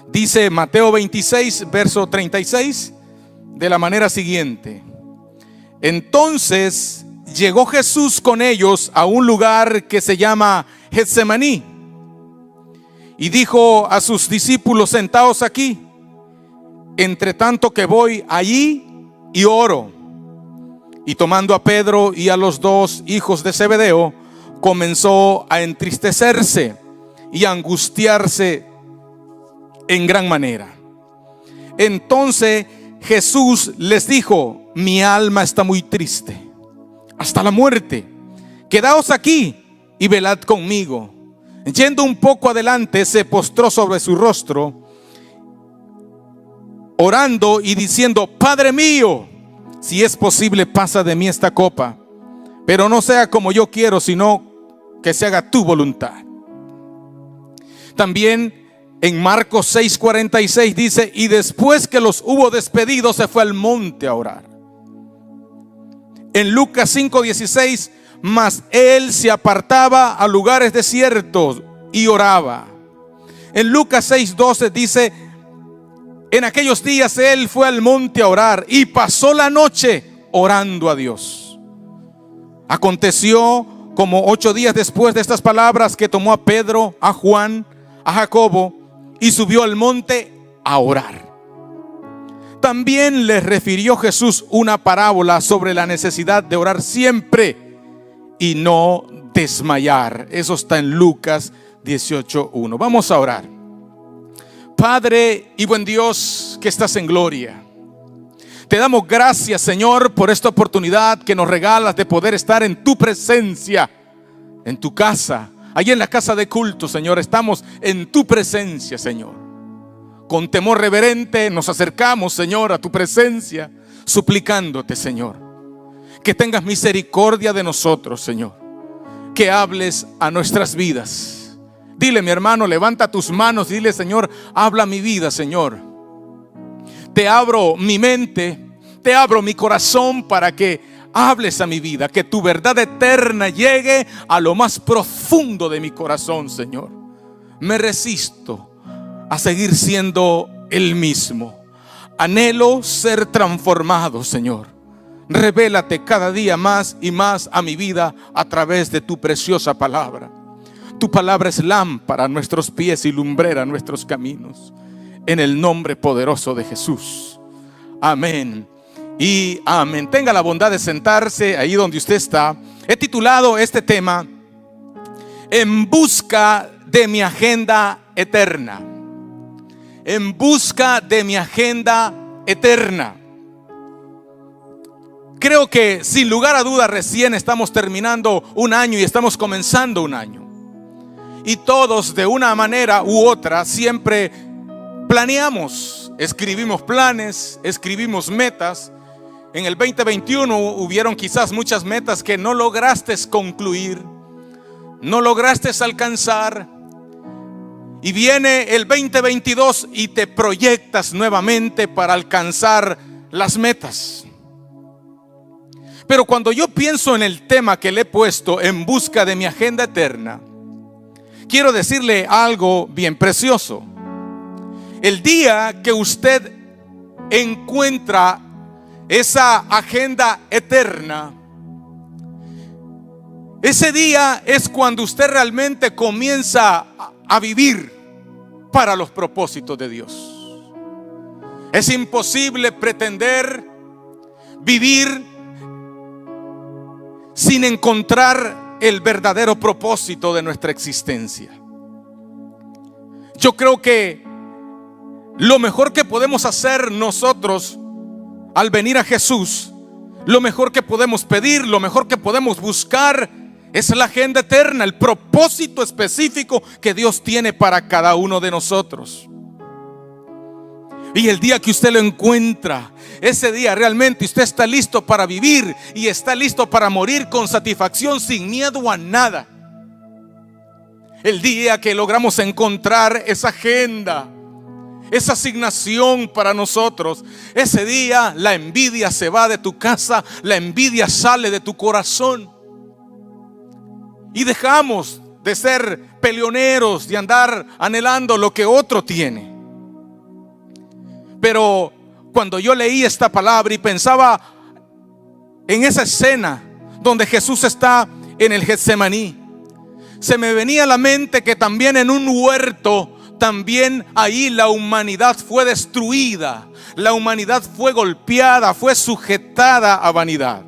Dice Mateo 26, verso 36, de la manera siguiente: entonces llegó Jesús con ellos a un lugar que se llama Getsemaní, y dijo a sus discípulos: sentaos aquí, entre tanto que voy allí y oro. Y tomando a Pedro y a los dos hijos de Zebedeo, comenzó a entristecerse y a angustiarse en gran manera. Entonces Jesús les dijo: mi alma está muy triste hasta la muerte, quedaos aquí y velad conmigo. Yendo un poco adelante, se postró sobre su rostro, orando y diciendo: Padre mío, si es posible, pasa de mí esta copa, pero no sea como yo quiero, sino que se haga tu voluntad. También en Marcos 6:46 dice: y después que los hubo despedido, se fue al monte a orar. En Lucas 5:16, mas él se apartaba a lugares desiertos y oraba. En Lucas 6:12 dice: en aquellos días él fue al monte a orar y pasó la noche orando a Dios. Aconteció como 8 días después de estas palabras que tomó a Pedro, a Juan, a Jacobo y subió al monte a orar. También les refirió Jesús una parábola sobre la necesidad de orar siempre y no desmayar. Eso está en Lucas 18:1. Vamos a orar. Padre y buen Dios que estás en gloria, te damos gracias, Señor, por esta oportunidad que nos regalas de poder estar en tu presencia, en tu casa, allí en la casa de culto, Señor. Estamos en tu presencia, Señor. Con temor reverente nos acercamos, Señor, a tu presencia, suplicándote, Señor, que tengas misericordia de nosotros, Señor, que hables a nuestras vidas. Dile, mi hermano, levanta tus manos y dile: Señor, habla mi vida, Señor. Te abro mi mente, te abro mi corazón para que hables a mi vida, que tu verdad eterna llegue a lo más profundo de mi corazón, Señor. Me resisto a seguir siendo el mismo. Anhelo ser transformado, Señor. Revélate cada día más y más a mi vida a través de tu preciosa palabra. Tu palabra es lámpara a nuestros pies y lumbrera a nuestros caminos. En el nombre poderoso de Jesús. Amén y amén. Tenga la bondad de sentarse ahí donde usted está. He titulado este tema: en busca de mi agenda eterna. En busca de mi agenda eterna. Creo que sin lugar a dudas recién estamos terminando un año y estamos comenzando un año. Y todos, de una manera u otra, siempre planeamos, escribimos planes, escribimos metas. En el 2021 hubieron quizás muchas metas que no lograste concluir, no lograste alcanzar. Y viene el 2022 y te proyectas nuevamente para alcanzar las metas. Pero cuando yo pienso en el tema que le he puesto, en busca de mi agenda eterna, quiero decirle algo bien precioso. El día que usted encuentra esa agenda eterna, ese día es cuando usted realmente comienza a vivir para los propósitos de Dios. Es imposible pretender vivir sin encontrar el verdadero propósito de nuestra existencia. Yo creo que lo mejor que podemos hacer nosotros al venir a Jesús, lo mejor que podemos pedir, lo mejor que podemos buscar es la agenda eterna, el propósito específico que Dios tiene para cada uno de nosotros. Y el día que usted lo encuentra, ese día realmente usted está listo para vivir y está listo para morir con satisfacción, sin miedo a nada. El día que logramos encontrar esa agenda, esa asignación para nosotros, ese día la envidia se va de tu casa, la envidia sale de tu corazón. Y dejamos de ser peleoneros, de andar anhelando lo que otro tiene. Pero cuando yo leí esta palabra y pensaba en esa escena donde Jesús está en el Getsemaní, se me venía a la mente que también en un huerto, también ahí la humanidad fue destruida, la humanidad fue golpeada, fue sujetada a vanidad.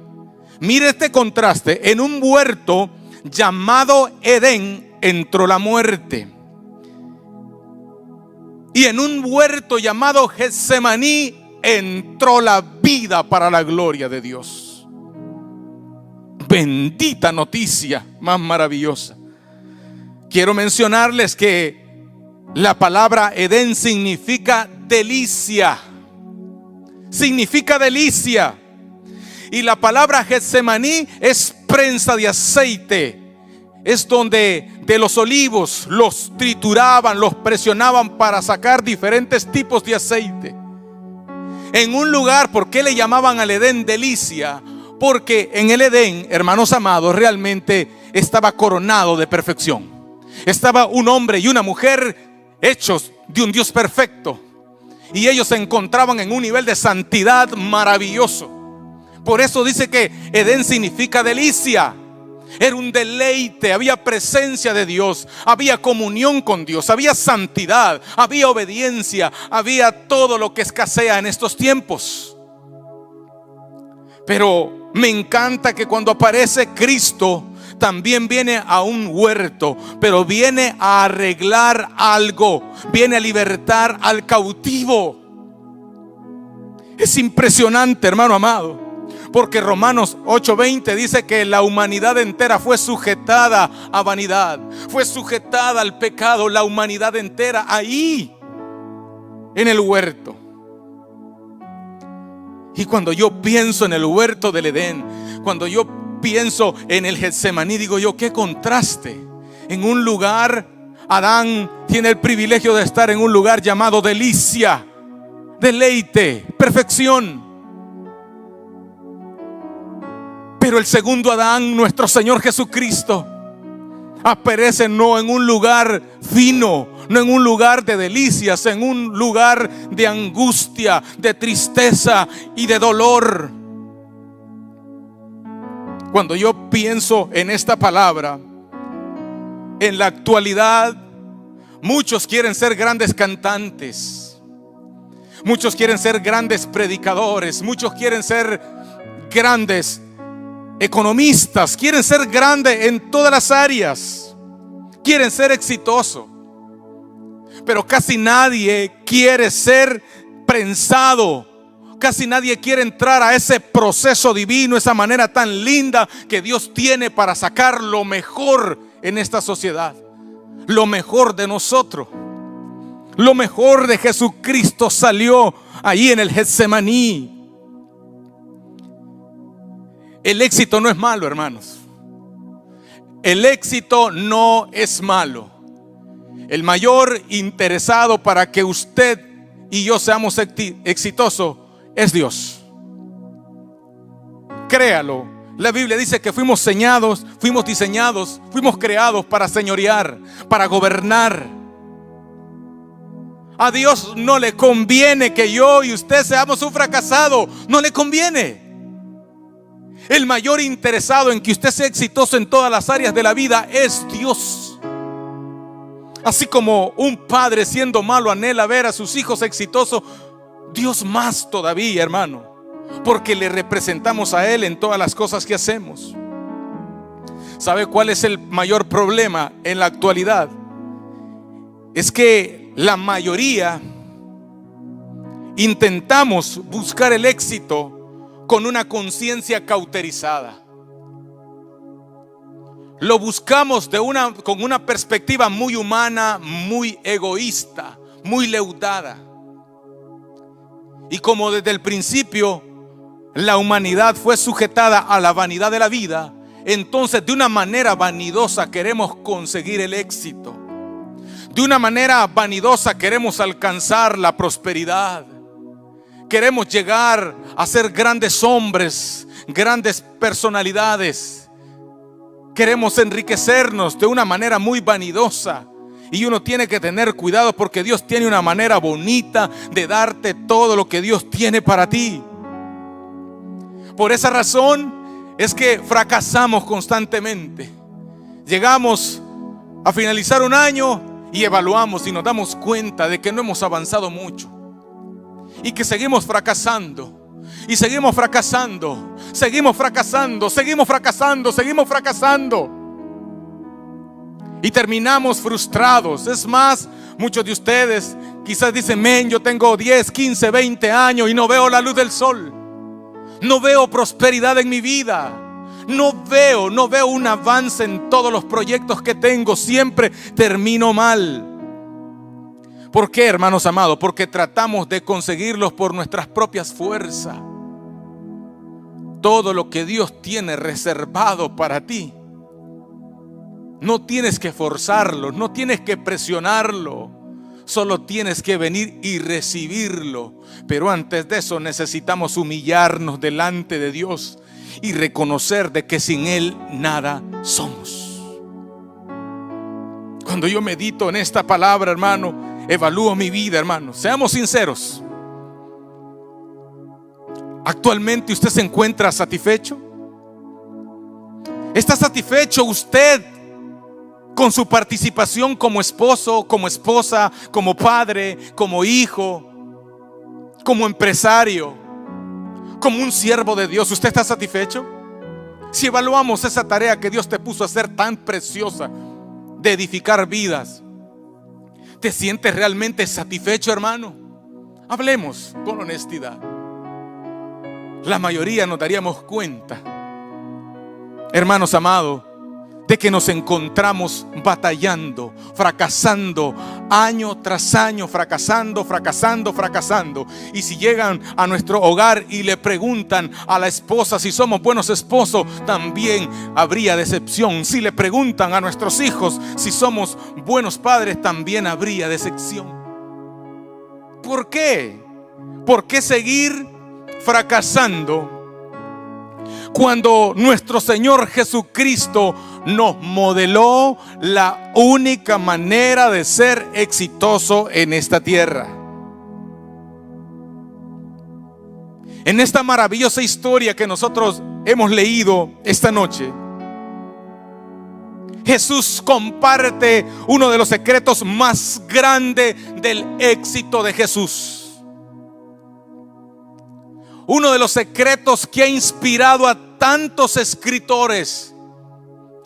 Mire este contraste: en un huerto llamado Edén entró la muerte, y en un huerto llamado Getsemaní entró la vida para la gloria de Dios. Bendita noticia más maravillosa. Quiero mencionarles que la palabra Edén significa delicia. Significa delicia. Y la palabra Getsemaní es prensa de aceite. Es donde de los olivos los trituraban, los presionaban para sacar diferentes tipos de aceite. En un lugar, ¿por qué le llamaban al Edén delicia? Porque en el Edén, hermanos amados, realmente estaba coronado de perfección. Estaba un hombre y una mujer hechos de un Dios perfecto, y ellos se encontraban en un nivel de santidad maravilloso. Por eso dice que Edén significa delicia. Era un deleite, había presencia de Dios, había comunión con Dios, había santidad, había obediencia, había todo lo que escasea en estos tiempos. Pero me encanta que cuando aparece Cristo, también viene a un huerto, pero viene a arreglar algo, viene a libertar al cautivo. Es impresionante, hermano amado, porque Romanos 8:20 dice que la humanidad entera fue sujetada a vanidad, fue sujetada al pecado, la humanidad entera ahí en el huerto. Y cuando yo pienso en el huerto del Edén, cuando yo pienso en el Getsemaní, digo yo, qué contraste. En un lugar, Adán tiene el privilegio de estar en un lugar llamado delicia, deleite, perfección. Pero el segundo Adán, nuestro Señor Jesucristo, aparece no en un lugar fino, no en un lugar de delicias, en un lugar de angustia, de tristeza y de dolor. Cuando yo pienso en esta palabra, en la actualidad, muchos quieren ser grandes cantantes, muchos quieren ser grandes predicadores, muchos quieren ser grandes economistas, quieren ser grandes en todas las áreas, quieren ser exitosos, pero casi nadie quiere ser prensado. Casi nadie quiere entrar a ese proceso divino, esa manera tan linda que Dios tiene para sacar lo mejor en esta sociedad, lo mejor de nosotros. Lo mejor de Jesucristo salió ahí en el Getsemaní. El éxito no es malo, hermanos. El éxito no es malo. El mayor interesado para que usted y yo seamos exitosos es Dios. Créalo. La Biblia dice que fuimos diseñados, fuimos creados para señorear, para gobernar. A Dios no le conviene que yo y usted seamos un fracasado. No le conviene. El mayor interesado en que usted sea exitoso en todas las áreas de la vida es Dios. Así como un padre siendo malo anhela ver a sus hijos exitosos, Dios más todavía, hermano, porque le representamos a Él en todas las cosas que hacemos. ¿Sabe cuál es el mayor problema en la actualidad? Es que la mayoría intentamos buscar el éxito con una conciencia cauterizada. Lo buscamos con una perspectiva muy humana, muy egoísta, muy leudada. Y como desde el principio la humanidad fue sujetada a la vanidad de la vida, entonces de una manera vanidosa queremos conseguir el éxito. De una manera vanidosa queremos alcanzar la prosperidad. Queremos llegar a ser grandes hombres, grandes personalidades. Queremos enriquecernos de una manera muy vanidosa. Y uno tiene que tener cuidado porque Dios tiene una manera bonita de darte todo lo que Dios tiene para ti. Por esa razón es que fracasamos constantemente. Llegamos a finalizar un año y evaluamos y nos damos cuenta de que no hemos avanzado mucho. Y que seguimos fracasando. Y seguimos fracasando. Seguimos fracasando. Seguimos fracasando. Seguimos fracasando. Y terminamos frustrados. Es más, muchos de ustedes quizás dicen: men, yo tengo 10, 15, 20 años y no veo la luz del sol. No veo prosperidad en mi vida. No veo un avance en todos los proyectos que tengo. Siempre termino mal. ¿Por qué, hermanos amados? Porque tratamos de conseguirlos por nuestras propias fuerzas. Todo lo que Dios tiene reservado para ti, no tienes que forzarlo, no tienes que presionarlo. Solo tienes que venir y recibirlo. Pero antes de eso necesitamos humillarnos delante de Dios y reconocer de que sin Él nada somos. Cuando yo medito en esta palabra, hermano, evalúo mi vida, hermano. Seamos sinceros. ¿Actualmente usted se encuentra satisfecho? ¿Está satisfecho usted con su participación como esposo, como esposa, como padre, como hijo, como empresario, como un siervo de Dios? ¿Usted está satisfecho? Si evaluamos esa tarea que Dios te puso a hacer tan preciosa, de edificar vidas, ¿te sientes realmente satisfecho, hermano? Hablemos con honestidad. La mayoría nos daríamos cuenta, hermanos amados, de que nos encontramos batallando, fracasando, año tras año, fracasando. Y si llegan a nuestro hogar y le preguntan a la esposa si somos buenos esposos, también habría decepción. Si le preguntan a nuestros hijos si somos buenos padres, también habría decepción. ¿Por qué? ¿Por qué seguir fracasando cuando nuestro Señor Jesucristo nos modeló la única manera de ser exitoso en esta tierra? En esta maravillosa historia que nosotros hemos leído esta noche, Jesús comparte uno de los secretos más grandes del éxito de Jesús. Uno de los secretos que ha inspirado a tantos escritores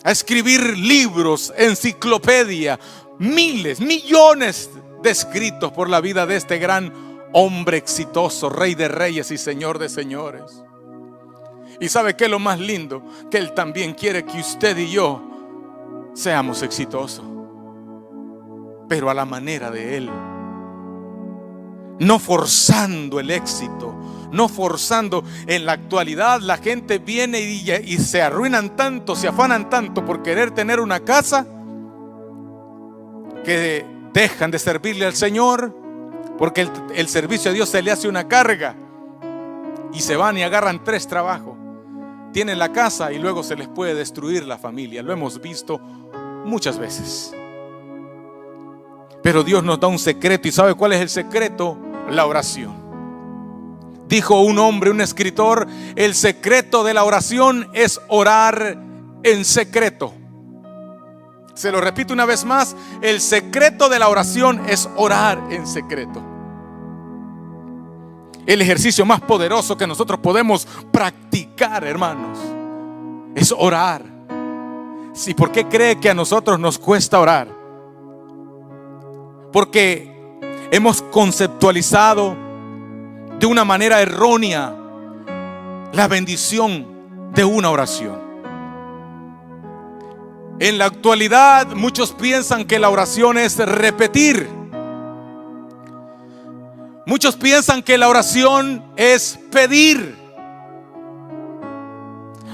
a escribir libros, enciclopedia, miles, millones de escritos por la vida de este gran hombre exitoso, Rey de reyes y Señor de señores. Y ¿sabe qué es lo más lindo? Que Él también quiere que usted y yo seamos exitosos, pero a la manera de Él, no forzando el éxito, no forzando. En la actualidad la gente viene y se arruinan tanto, se afanan tanto por querer tener una casa, que dejan de servirle al Señor, porque el servicio a Dios se le hace una carga, y se van y agarran 3 trabajos. Tienen la casa y luego se les puede destruir la familia. Lo hemos visto muchas veces. Pero Dios nos da un secreto. ¿Y sabe cuál es el secreto? La oración. Dijo un hombre, un escritor: el secreto de la oración es orar en secreto. Se lo repito una vez más: el secreto de la oración es orar en secreto. El ejercicio más poderoso que nosotros podemos practicar, hermanos, es orar. ¿Sí? ¿Por qué cree que a nosotros nos cuesta orar? Porque hemos conceptualizado de una manera errónea la bendición de una oración. En la actualidad muchos piensan que la oración es repetir. Muchos piensan que la oración es pedir.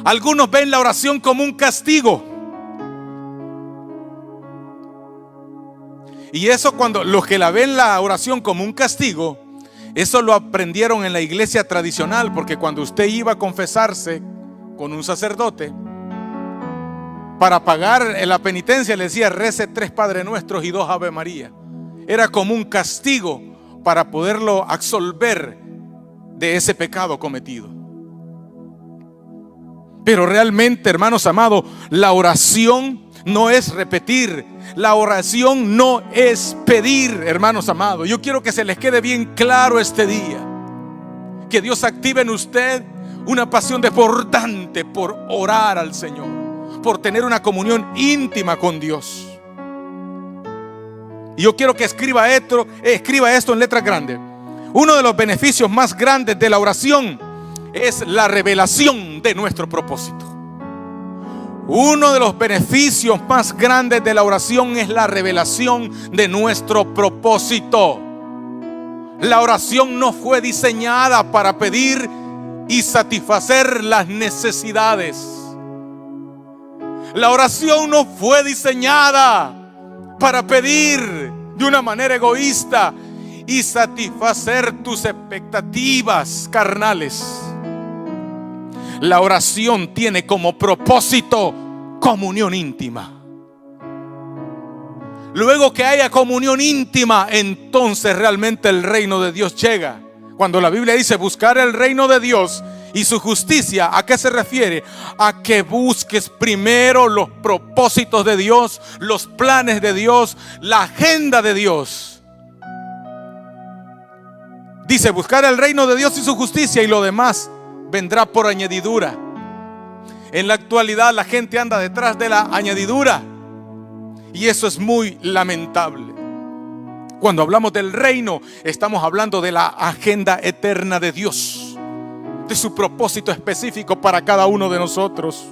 Algunos ven la oración como un castigo. Y eso, cuando los que la ven la oración como un castigo, eso lo aprendieron en la iglesia tradicional, porque cuando usted iba a confesarse con un sacerdote, para pagar la penitencia, le decía: rece 3 Padre Nuestros y 2 Ave María. Era como un castigo para poderlo absolver de ese pecado cometido. Pero realmente, hermanos amados, la oración no es repetir, la oración no es pedir, hermanos amados. Yo quiero que se les quede bien claro este día, que Dios active en usted una pasión desbordante por orar al Señor, por tener una comunión íntima con Dios. Y yo quiero que escriba esto en letras grandes. Uno de los beneficios más grandes de la oración es la revelación de nuestro propósito. Uno de los beneficios más grandes de la oración es la revelación de nuestro propósito. La oración no fue diseñada para pedir y satisfacer las necesidades. La oración no fue diseñada para pedir de una manera egoísta y satisfacer tus expectativas carnales. La oración tiene como propósito comunión íntima. Luego que haya comunión íntima, entonces realmente el reino de Dios llega. Cuando la Biblia dice buscar el reino de Dios y su justicia, ¿a qué se refiere? A que busques primero los propósitos de Dios, los planes de Dios, la agenda de Dios. Dice buscar el reino de Dios y su justicia, y lo demás vendrá por añadidura. En la actualidad la gente anda detrás de la añadidura, y eso es muy lamentable. Cuando hablamos del reino, estamos hablando de la agenda eterna de Dios, de su propósito específico para cada uno de nosotros.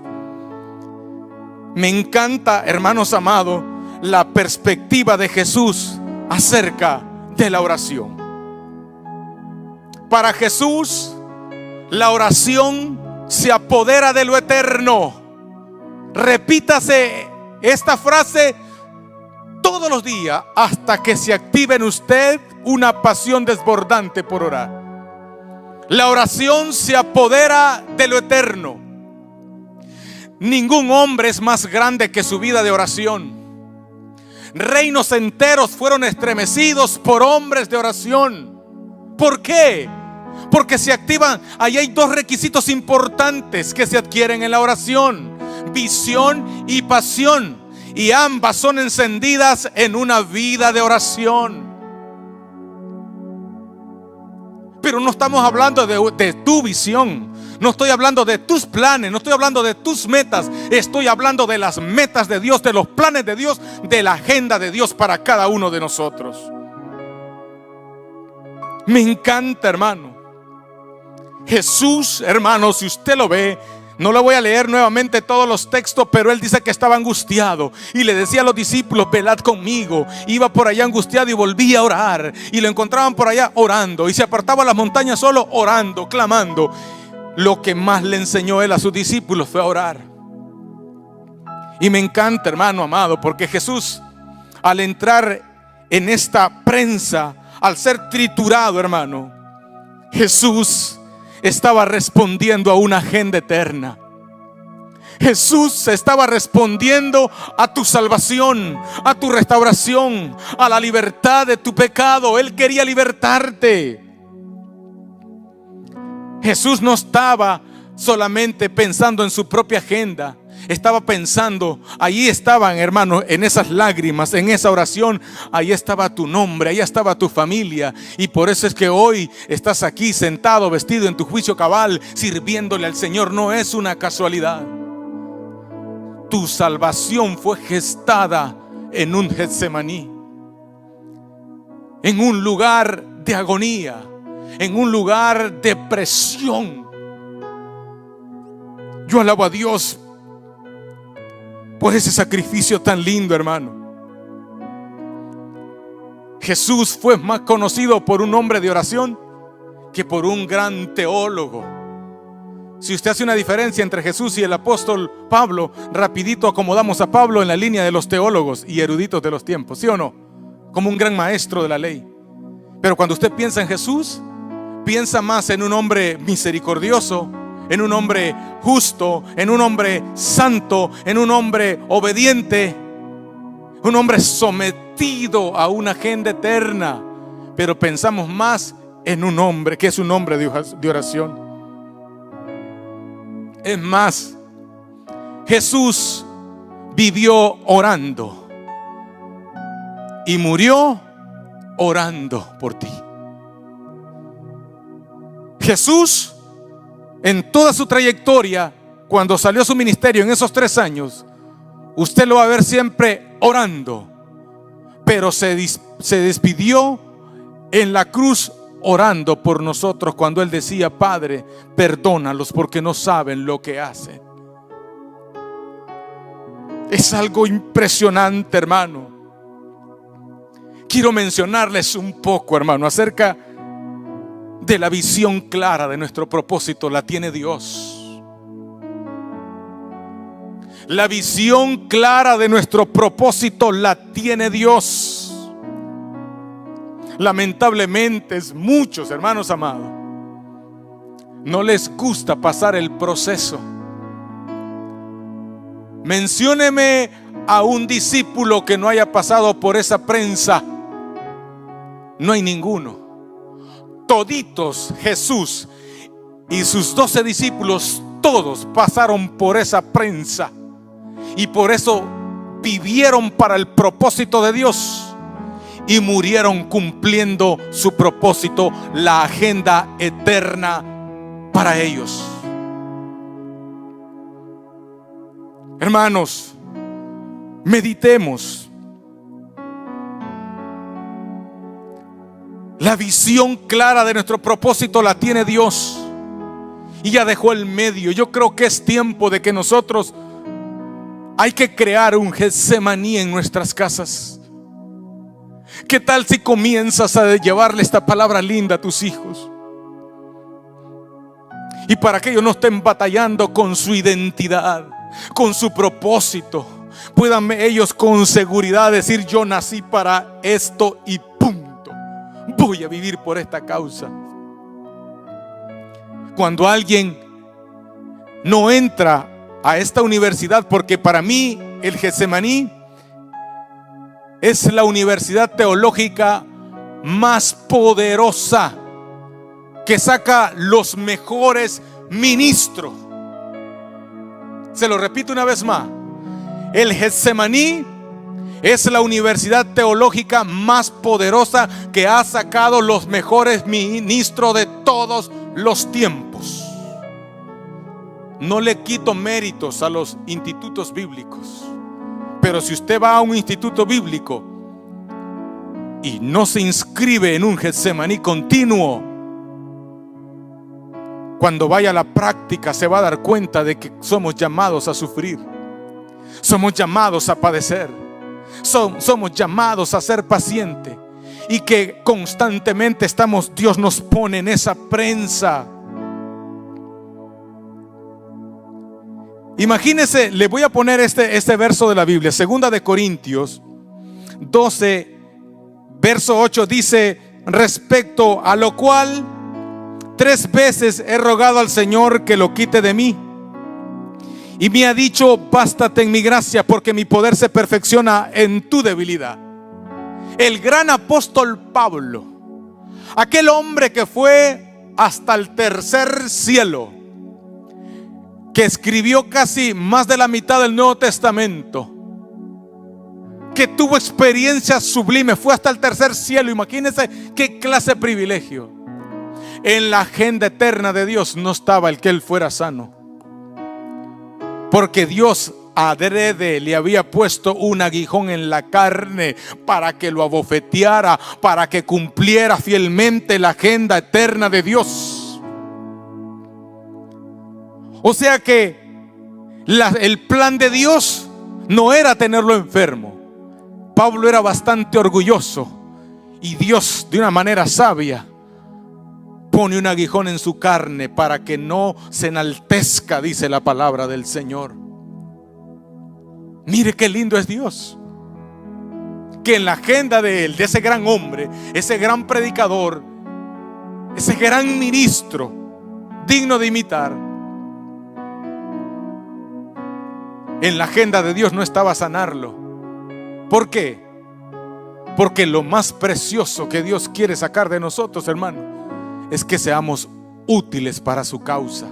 Me encanta, hermanos amados, la perspectiva de Jesús acerca de la oración. Para Jesús, la oración se apodera de lo eterno. Repítase esta frase todos los días hasta que se active en usted una pasión desbordante por orar. La oración se apodera de lo eterno. Ningún hombre es más grande que su vida de oración. Reinos enteros fueron estremecidos por hombres de oración. ¿Por qué? Porque se activan, ahí hay 2 requisitos importantes que se adquieren en la oración: visión y pasión. Y ambas son encendidas en una vida de oración. Pero no estamos hablando de tu visión. No estoy hablando de tus planes, no estoy hablando de tus metas. Estoy hablando de las metas de Dios, de los planes de Dios, de la agenda de Dios para cada uno de nosotros. Me encanta, hermano. Jesús, hermano, si usted lo ve, no le voy a leer nuevamente todos los textos, pero él dice que estaba angustiado y le decía a los discípulos: velad conmigo. Iba por allá angustiado y volvía a orar, y lo encontraban por allá orando, y se apartaba a las montañas solo orando, clamando. Lo que más le enseñó él a sus discípulos fue a orar. Y me encanta, hermano amado, porque Jesús, al entrar en esta prensa, al ser triturado, hermano, Jesús estaba respondiendo a una agenda eterna. Jesús estaba respondiendo a tu salvación, a tu restauración, a la libertad de tu pecado. Él quería libertarte. Jesús no estaba solamente pensando en su propia agenda. Estaba pensando, ahí estaban, hermanos, en esas lágrimas, en esa oración, ahí estaba tu nombre, ahí estaba tu familia. Y por eso es que hoy estás aquí sentado, vestido en tu juicio cabal, sirviéndole al Señor. No es una casualidad. Tu salvación fue gestada en un Getsemaní, en un lugar de agonía, en un lugar de presión. Yo alabo a Dios por ese sacrificio tan lindo, hermano. Jesús fue más conocido por un hombre de oración que por un gran teólogo. Si usted hace una diferencia entre Jesús y el apóstol Pablo, rapidito acomodamos a Pablo en la línea de los teólogos y eruditos de los tiempos, ¿sí o no? Como un gran maestro de la ley. Pero cuando usted piensa en Jesús, piensa más en un hombre misericordioso, en un hombre justo, en un hombre santo, en un hombre obediente, un hombre sometido a una agenda eterna. Pero pensamos más en un hombre que es un hombre de oración. Es más, Jesús vivió orando y murió orando por ti. Jesús, en toda su trayectoria, cuando salió a su ministerio en esos 3 años, usted lo va a ver siempre orando, pero se despidió en la cruz orando por nosotros cuando Él decía: Padre, perdónalos porque no saben lo que hacen. Es algo impresionante, hermano. Quiero mencionarles un poco, hermano, acerca de la visión clara de nuestro propósito. La tiene Dios. La visión clara de nuestro propósito la tiene Dios. Lamentablemente, muchos hermanos amados no les gusta pasar el proceso. Mencióneme a un discípulo que no haya pasado por esa prensa. No hay ninguno. Toditos, Jesús y sus 12 discípulos, todos pasaron por esa prensa, y por eso vivieron para el propósito de Dios y murieron cumpliendo su propósito, la agenda eterna para ellos. Hermanos, meditemos. La visión clara de nuestro propósito la tiene Dios, y ya dejó el medio. Yo creo que es tiempo de que nosotros hay que crear un Getsemaní en nuestras casas. ¿Qué tal si comienzas a llevarle esta palabra linda a tus hijos? Y para que ellos no estén batallando con su identidad, con su propósito, puedan ellos con seguridad decir: yo nací para esto y punto. Voy a vivir por esta causa. Cuando alguien no entra a esta universidad, porque para mí el Getsemaní es la universidad teológica más poderosa, que saca los mejores ministros. Se lo repito una vez más: el Getsemaní es la universidad teológica más poderosa que ha sacado los mejores ministros de todos los tiempos. No le quito méritos a los institutos bíblicos, pero si usted va a un instituto bíblico y no se inscribe en un Getsemaní continuo, cuando vaya a la práctica se va a dar cuenta de que somos llamados a sufrir, somos llamados a padecer, somos llamados a ser pacientes, y que constantemente Dios nos pone en esa prensa. Imagínese, le voy a poner este verso de la Biblia, 2 de Corintios 12, verso 8, dice: respecto a lo cual 3 veces he rogado al Señor que lo quite de mí, y me ha dicho: bástate en mi gracia, porque mi poder se perfecciona en tu debilidad. El gran apóstol Pablo, aquel hombre que fue hasta el tercer cielo, que escribió casi más de la mitad del Nuevo Testamento, que tuvo experiencias sublimes, fue hasta el tercer cielo. Imagínense qué clase de privilegio. En la agenda eterna de Dios no estaba el que él fuera sano, porque Dios adrede le había puesto un aguijón en la carne para que lo abofeteara, para que cumpliera fielmente la agenda eterna de Dios. O sea que el plan de Dios no era tenerlo enfermo. Pablo era bastante orgulloso, y Dios, de una manera sabia, pone un aguijón en su carne para que no se enaltezca, dice la palabra del Señor. Mire qué lindo es Dios, que en la agenda de él, de ese gran hombre, ese gran predicador, ese gran ministro digno de imitar, En la agenda de Dios no estaba sanarlo. ¿Por qué? Porque lo más precioso que Dios quiere sacar de nosotros, hermano, es que seamos útiles para su causa.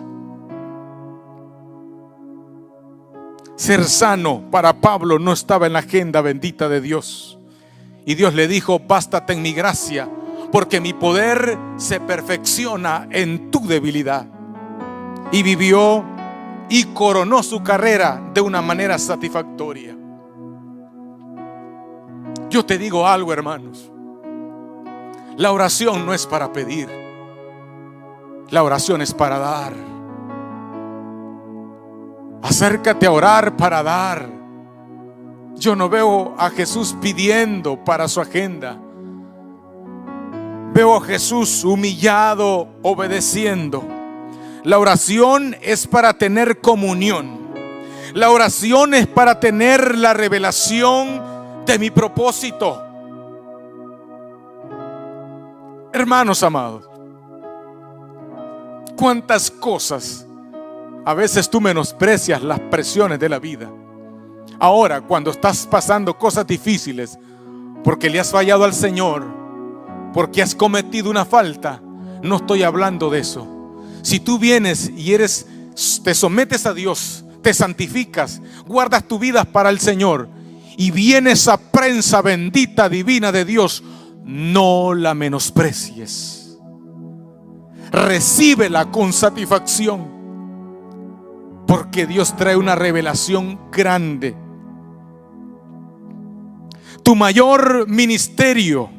Ser sano para Pablo no estaba en la agenda bendita de Dios. Y Dios le dijo: bástate en mi gracia, porque mi poder se perfecciona en tu debilidad. Y vivió y coronó su carrera de una manera satisfactoria. Yo te digo algo, hermanos. La oración no es para pedir. La oración es para dar. Acércate a orar para dar. Yo no veo a Jesús pidiendo para su agenda. Veo a Jesús humillado, obedeciendo. La oración es para tener comunión. La oración es para tener la revelación de mi propósito. Hermanos amados, cuántas cosas a veces tú menosprecias las presiones de la vida. Ahora, cuando estás pasando cosas difíciles, porque le has fallado al Señor, porque has cometido una falta, no estoy hablando de eso. Si tú vienes y te sometes a Dios, te santificas, guardas tu vida para el Señor, y viene esa prensa bendita divina de Dios, no la menosprecies. Recíbela con satisfacción, porque Dios trae una revelación grande. Tu mayor ministerio,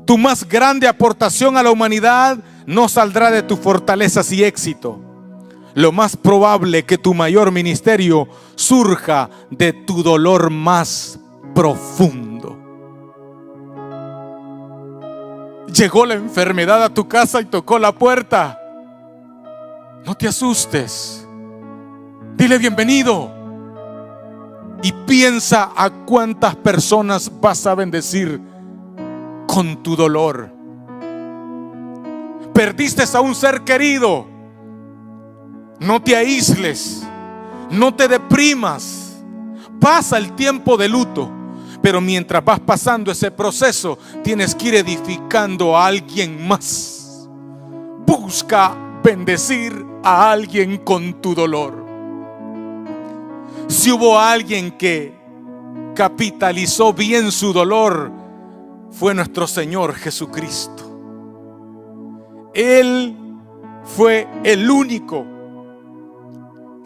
tu más grande aportación a la humanidad no saldrá de tus fortalezas y éxito. Lo más probable que tu mayor ministerio surja de tu dolor más profundo. Llegó la enfermedad a tu casa y tocó la puerta. No te asustes. Dile bienvenido. Y piensa a cuántas personas vas a bendecir con tu dolor. Perdiste a un ser querido. No te aísles, no te deprimas. Pasa el tiempo de luto, pero mientras vas pasando ese proceso, tienes que ir edificando a alguien más. Busca bendecir a alguien con tu dolor. Si hubo alguien que capitalizó bien su dolor, fue nuestro Señor Jesucristo. Él fue el único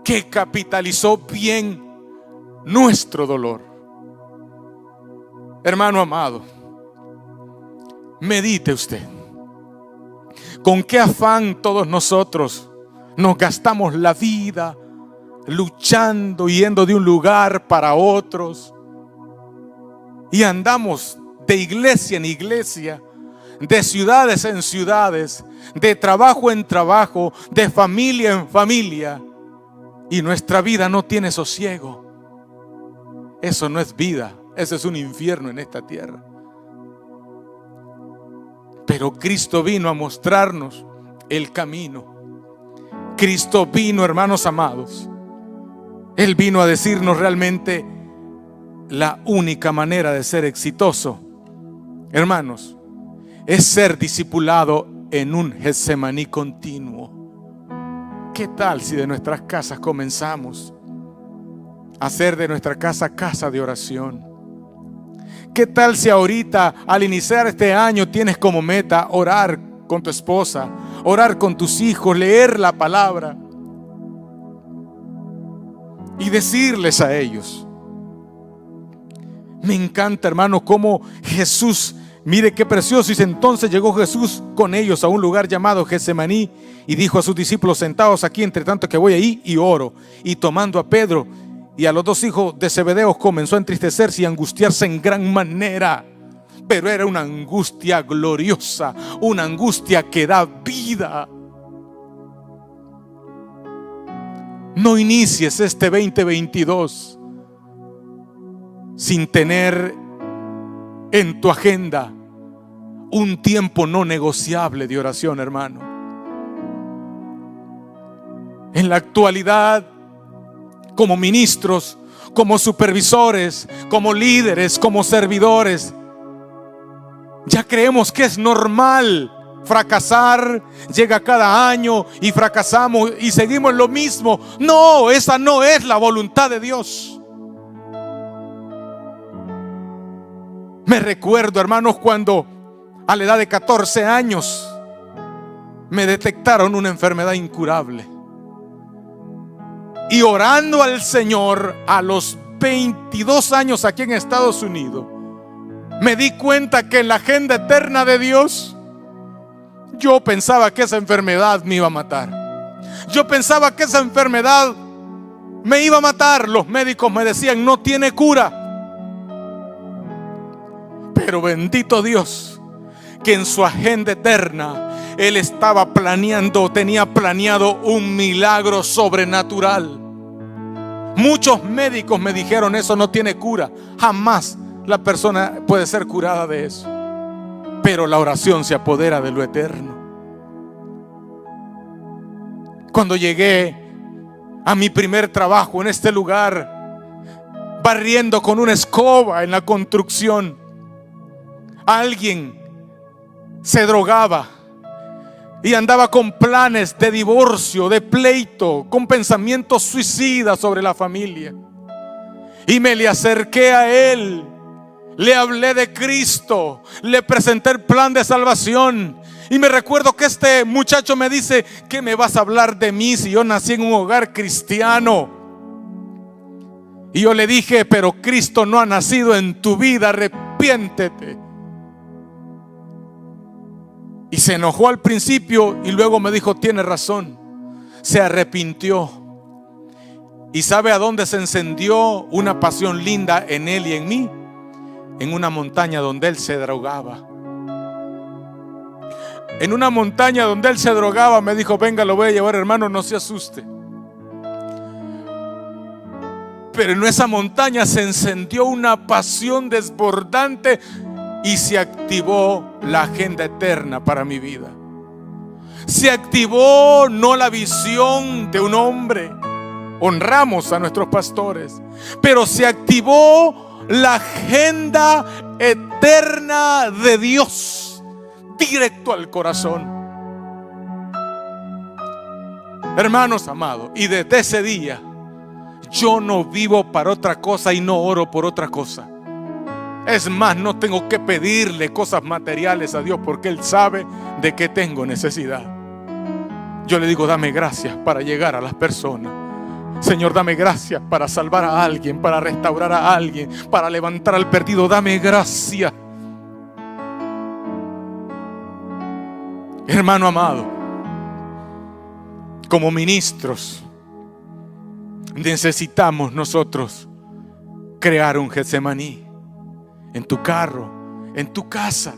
que capitalizó bien nuestro dolor. Hermano amado, medite usted. ¿Con qué afán todos nosotros nos gastamos la vida luchando, yendo de un lugar para otros? Y andamos de iglesia en iglesia, de ciudades en ciudades, de trabajo en trabajo, de familia en familia, y nuestra vida no tiene sosiego. Eso no es vida, eso es un infierno en esta tierra. Pero Cristo vino a mostrarnos el camino. Cristo vino, hermanos amados. Él vino a decirnos realmente la única manera de ser exitoso, hermanos, es ser discipulado en un Getsemaní continuo. ¿Qué tal si de nuestras casas comenzamos a hacer de nuestra casa casa de oración? ¿Qué tal si ahorita, al iniciar este año, tienes como meta orar con tu esposa, orar con tus hijos, leer la palabra y decirles a ellos? Me encanta, hermano, cómo Jesús, mire qué precioso. Dice: entonces llegó Jesús con ellos a un lugar llamado Getsemaní y dijo a sus discípulos: sentados aquí, entre tanto que voy ahí y oro. Y tomando a Pedro y a los dos hijos de Zebedeo, comenzó a entristecerse y a angustiarse en gran manera. Pero era una angustia gloriosa, una angustia que da vida. No inicies este 2022 sin tener en tu agenda un tiempo no negociable de oración, hermano. En la actualidad como ministros, como supervisores, como líderes, como servidores. Ya creemos que es normal fracasar. Llega cada año y fracasamos y seguimos lo mismo. No, esa no es la voluntad de Dios. Me recuerdo, hermanos, cuando a la edad de 14 años me detectaron una enfermedad incurable. Y orando al Señor a los 22 años aquí en Estados Unidos, me di cuenta que en la agenda eterna de Dios, yo pensaba que esa enfermedad me iba a matar. Yo pensaba que esa enfermedad me iba a matar. Los médicos me decían, no tiene cura. Pero bendito Dios, que en su agenda eterna Él estaba planeando, tenía planeado un milagro sobrenatural. Muchos médicos me dijeron, eso no tiene cura. Jamás la persona puede ser curada de eso. Pero la oración se apodera de lo eterno. Cuando llegué a mi primer trabajo en este lugar, barriendo con una escoba en la construcción, alguien se drogaba y andaba con planes de divorcio, de pleito, con pensamientos suicidas sobre la familia. Y me le acerqué a él, le hablé de Cristo, le presenté el plan de salvación. Y me recuerdo que este muchacho me dice, ¿qué me vas a hablar de mí si yo nací en un hogar cristiano? Y yo le dije, pero Cristo no ha nacido en tu vida, arrepiéntete. Y se enojó al principio y luego me dijo, tiene razón. Se arrepintió. ¿Y sabe a dónde se encendió una pasión linda en él y en mí? En una montaña donde él se drogaba. En una montaña donde él se drogaba, me dijo, venga, lo voy a llevar, hermano, no se asuste. Pero en esa montaña se encendió una pasión desbordante y se activó la agenda eterna para mi vida. Se activó no la visión de un hombre, honramos a nuestros pastores, pero se activó la agenda eterna de Dios, directo al corazón. Hermanos amados, y desde ese día yo no vivo para otra cosa y no oro por otra cosa. Es más, no tengo que pedirle cosas materiales a Dios porque Él sabe de qué tengo necesidad. Yo le digo, dame gracias para llegar a las personas. Señor, dame gracias para salvar a alguien, para restaurar a alguien, para levantar al perdido. Dame gracias. Hermano amado, como ministros necesitamos nosotros crear un Getsemaní en tu carro, en tu casa.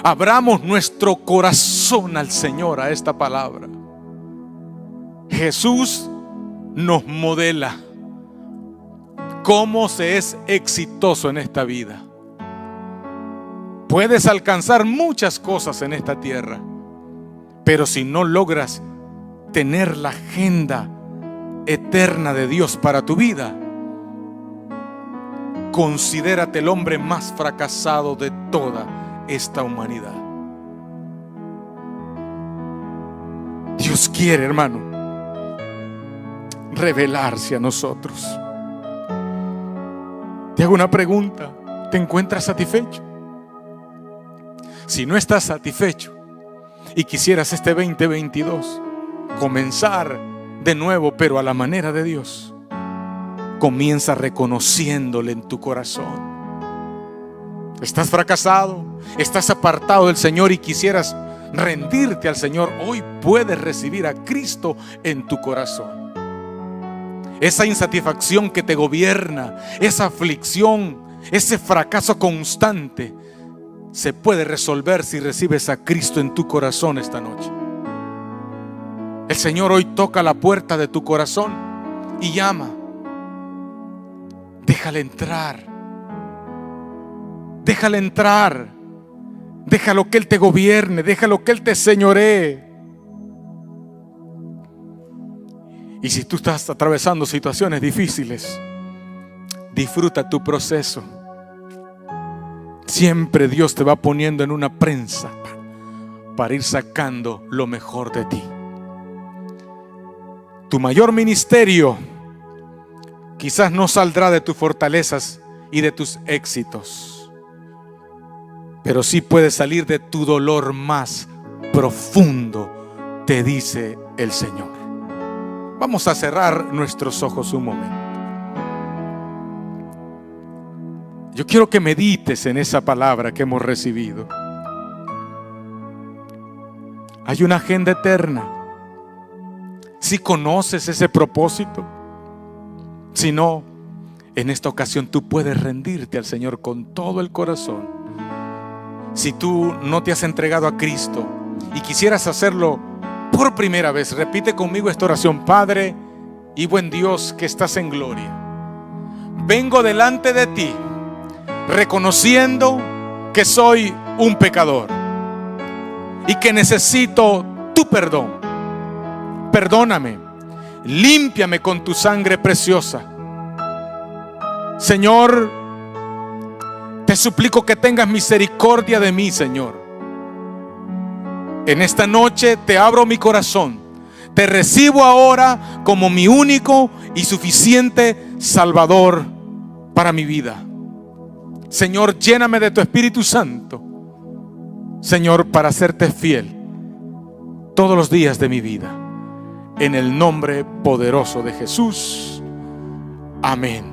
Abramos nuestro corazón al Señor, a esta palabra. Jesús nos modela cómo se es exitoso en esta vida. Puedes alcanzar muchas cosas en esta tierra, pero si no logras tener la agenda eterna de Dios para tu vida, considérate el hombre más fracasado de toda esta humanidad. Dios quiere, hermano, revelarse a nosotros. Te hago una pregunta: ¿te encuentras satisfecho? Si no estás satisfecho y quisieras este 2022 comenzar de nuevo, pero a la manera de Dios, comienza reconociéndole en tu corazón. Estás fracasado, estás apartado del Señor y quisieras rendirte al Señor. Hoy puedes recibir a Cristo en tu corazón. Esa insatisfacción que te gobierna, esa aflicción, ese fracaso constante, se puede resolver si recibes a Cristo en tu corazón esta noche. El Señor hoy toca la puerta de tu corazón y llama. Déjale entrar. Déjale entrar. Déjalo que Él te gobierne. Déjalo que Él te señoree. Y si tú estás atravesando situaciones difíciles, disfruta tu proceso. Siempre Dios te va poniendo en una prensa para ir sacando lo mejor de ti. Tu mayor ministerio quizás no saldrá de tus fortalezas y de tus éxitos, pero sí puede salir de tu dolor más profundo, te dice el Señor. Vamos a cerrar nuestros ojos un momento. Yo quiero que medites en esa palabra que hemos recibido. Hay una agenda eterna. Si conoces ese propósito, si no, en esta ocasión tú puedes rendirte al Señor con todo el corazón. Si tú no te has entregado a Cristo y quisieras hacerlo por primera vez, repite conmigo esta oración. Padre y buen Dios que estás en gloria, vengo delante de ti reconociendo que soy un pecador y que necesito tu perdón. Perdóname, límpiame con tu sangre preciosa. Señor, te suplico que tengas misericordia de mí, Señor. En esta noche te abro mi corazón. Te recibo ahora como mi único y suficiente Salvador para mi vida. Señor, lléname de tu Espíritu Santo, Señor, para serte fiel todos los días de mi vida. En el nombre poderoso de Jesús. Amén.